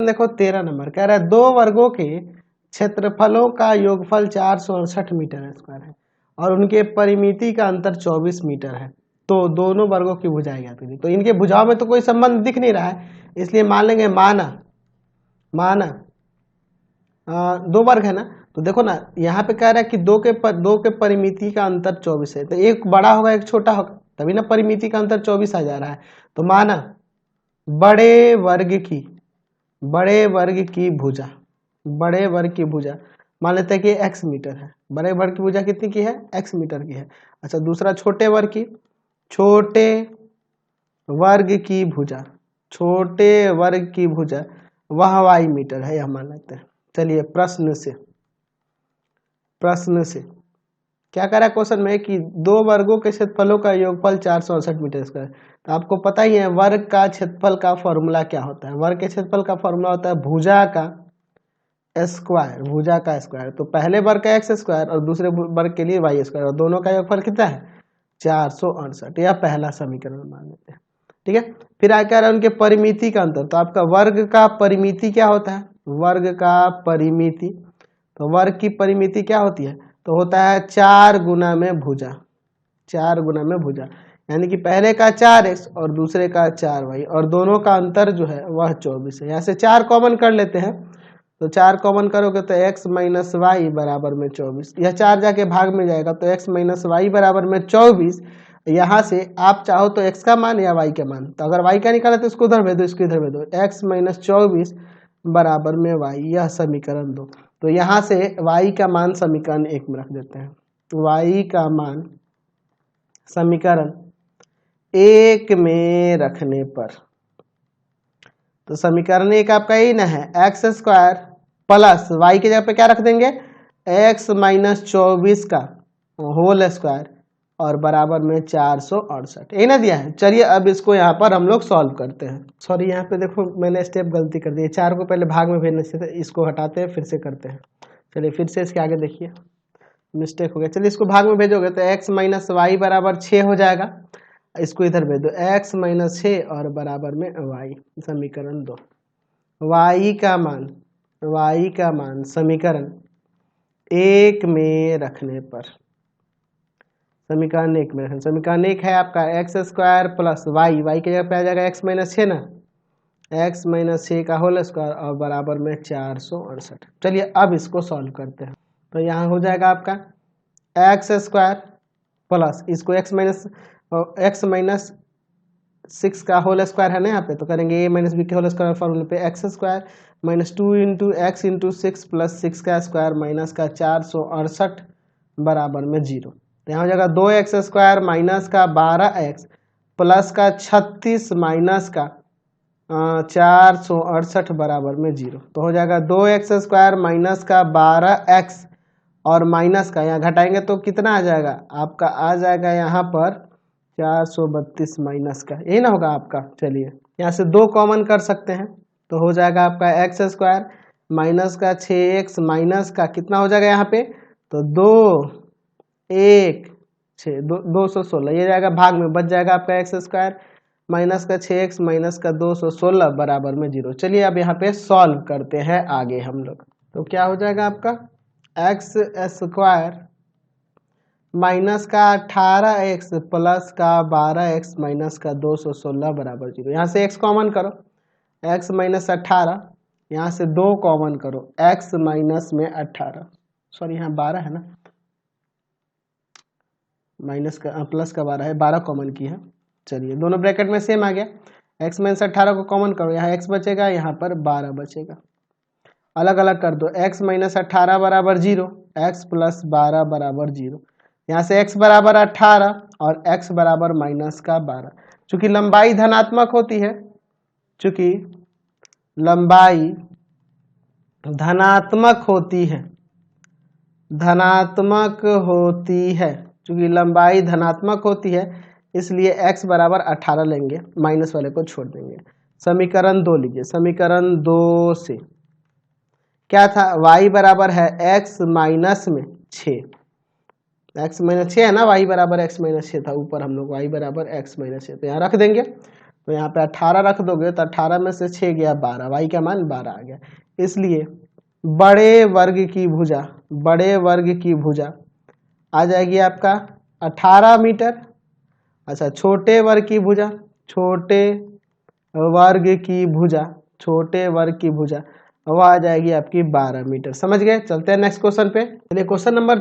देखो 13 नंबर कह रहा है 2 वर्गों के क्षेत्रफलों का योगफल 468 मीटर स्क्वायर है और उनके परिमिति का अंतर 24 मीटर है, तो दोनों वर्गों की भुजाएं ज्ञात कीजिए। तो इनके भुजाओं में तो कोई संबंध दिख नहीं रहा है, इसलिए मान लेंगे माना 2 वर्ग है ना, तो देखो ना यहाँ पे कह रहा है कि दो के परिमिति का अंतर 24 है, तो एक बड़ा होगा एक छोटा होगा, तभी ना परिमिति का अंतर 24 आ जा रहा है। तो माना बड़े वर्ग की भुजा मान लेते हैं कि x मीटर है, बड़े वर्ग की भुजा कितनी की है, x मीटर की है। अच्छा दूसरा छोटे वर्ग की भुजा वह y मीटर है, यह मान लेते हैं। चलिए प्रश्न से क्या कह रहा है क्वेश्चन में कि 2 वर्गों के क्षेत्रफलों का योगफल 468 मीटर स्क्वायर। तो आपको पता ही है वर्ग का क्षेत्रफल का फॉर्मूला क्या होता है, वर्ग के क्षेत्रफल का फॉर्मूला होता है भुजा का स्क्वायर। तो पहले वर्ग का एक्स स्क्वायर और दूसरे वर्ग के लिए वाई स्क्वायर, और दोनों का योगफल कितना है 468, यह पहला समीकरण मान लेते हैं। ठीक है, फिर आगे कह रहा है उनके परिमिति का अंतर। तो आपका वर्ग का परिमिति क्या होता है, तो वर्ग की परिमिति क्या होती है, तो होता है 4 गुना में भुजा, यानी कि पहले का 4x और दूसरे का 4y और दोनों का अंतर जो है वह 24 है। यहाँ से 4 कॉमन कर लेते हैं, तो 4 कॉमन करोगे तो x माइनस वाई बराबर में 24, यह 4 जाके भाग में जाएगा तो x माइनस वाई बराबर में 24। यहाँ से आप चाहो तो x का मान या y का मान, तो अगर y का निकाला तो इसको उधर भेज दो, इसको इधर भेज दो, x माइनस 24 बराबर में y, यह समीकरण 2। तो यहाँ से y का मान समीकरण 1 में रख देते हैं, y का मान समीकरण 1 में रखने पर, तो समीकरण 1 आपका यही ना है, एक्स स्क्वायर प्लस वाई की जगह पे क्या रख देंगे, x माइनस 24 का होल स्क्वायर और बराबर में 468, यही ना दिया है। चलिए अब इसको यहाँ पर हम लोग सॉल्व करते हैं। सॉरी यहाँ पे देखो मैंने स्टेप गलती कर दी, 4 को पहले भाग में भेजने से, इसको हटाते हैं फिर से करते हैं। चलिए फिर से इसके आगे देखिए, मिस्टेक हो गया। चलिए इसको भाग में भेजोगे तो x माइनस वाई बराबर 6 हो जाएगा, इसको इधर भेज दो, x माइनस 6 और बराबर में y, समीकरण 2। y का मान समीकरण 1 में रखने पर, समीकरण 1 है आपका एक्स स्क्वायर प्लस वाई की जगह पे आ जाएगा x माइनस 6 ना, x माइनस 6 का होल स्क्वायर और बराबर में 468। चलिए अब इसको सॉल्व करते हैं। तो यहाँ हो जाएगा आपका एक्स स्क्वायर प्लस इसको x माइनस 6 का होल स्क्वायर है ना यहाँ पे, तो करेंगे a माइनस बी के होल स्क्वायर फॉर्मूले पे x square minus 2 into x into 6 plus 6 का स्क्वायर माइनस का 468 बराबर में 0। तो यहाँ हो जाएगा 2x स्क्वायर माइनस का 12x प्लस का 36 माइनस का 468 बराबर में 0। तो हो जाएगा 2x स्क्वायर माइनस का 12x और माइनस का यहाँ घटाएंगे तो कितना आ जाएगा आपका, आ जाएगा यहाँ पर 432 माइनस का, यही ना होगा आपका। चलिए यहाँ से 2 कॉमन कर सकते हैं, तो हो जाएगा आपका एक्स स्क्वायर माइनस का 6x माइनस का कितना हो जाएगा यहाँ पे, तो 2 1 6 216, ये जाएगा भाग में, बच जाएगा आपका एक्स स्क्वायर माइनस का 6x माइनस का 216 बराबर में 0। चलिए अब यहाँ पे सॉल्व करते हैं आगे हम लोग। तो क्या हो जाएगा आपका एक्स स्क्वायर माइनस का 18x प्लस का 12x माइनस का 216 बराबर 0। यहाँ से x कॉमन करो, x माइनस 18, यहाँ से 2 कॉमन करो, x माइनस में 18, सॉरी यहाँ 12 है ना, माइनस का प्लस का 12 है, 12 कॉमन की है। चलिए दोनों ब्रैकेट में सेम आ गया, x माइनस 18 को कॉमन करो, यहाँ x बचेगा, यहाँ पर 12 बचेगा, अलग अलग कर दो, x माइनस 18 बराबर 0, x प्लस 12 बराबर 0। यहाँ से x बराबर 18 और x बराबर माइनस का 12। चूंकि लंबाई धनात्मक होती है, चूंकि लंबाई धनात्मक होती है, इसलिए x बराबर 18 लेंगे, माइनस वाले को छोड़ देंगे। समीकरण 2 लीजिए, समीकरण 2 से क्या था, y बराबर है x माइनस में 6, x माइनस 6 है ना, y बराबर x माइनस 6 था ऊपर हम लोग, y बराबर x माइनस 6, तो यहाँ रख देंगे। तो यहाँ पे 18 रख दोगे तो 18 में से 6 गया 12, वाई का मान 12 आ गया। इसलिए बड़े वर्ग की भुजा आ जाएगी आपका 18 मीटर। अच्छा, छोटे वर्ग की भुजा वो आ जाएगी आपकी 12 मीटर। समझ गए? चलते हैं नेक्स्ट क्वेश्चन पे। चलिए क्वेश्चन नंबर